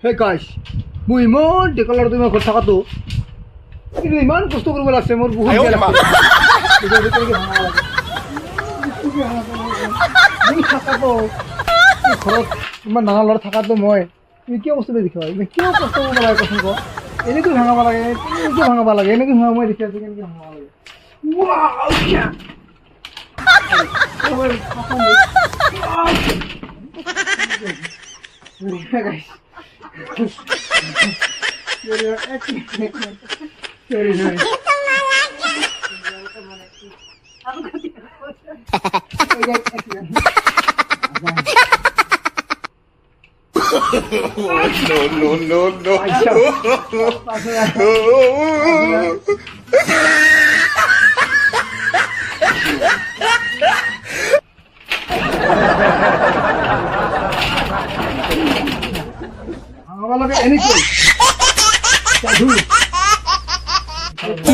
হে গাইছ মই ইমান ডেকলাৰ তুমি ঘৰত থকাতো কিন্তু ইমান কষ্ট কৰিব লাগছে মোৰ বহুত বেয়া লাগছে ঘৰত ইমান ডাঙৰ ল'ৰা থকাতো মই তুমি কিয় বস্তু দেখিবা কিয় কষ্ট কৰিব লাগে কচোন ক এনেকৈ ভাঙাব লাগে এনেকৈ ভাঙাব লাগে এনেকৈ ভাঙা মই দেখি আছোঁ কেনেকৈ ভাঙাব লাগে No. ভাঙাব লাগে এনেকৈ সাধু কি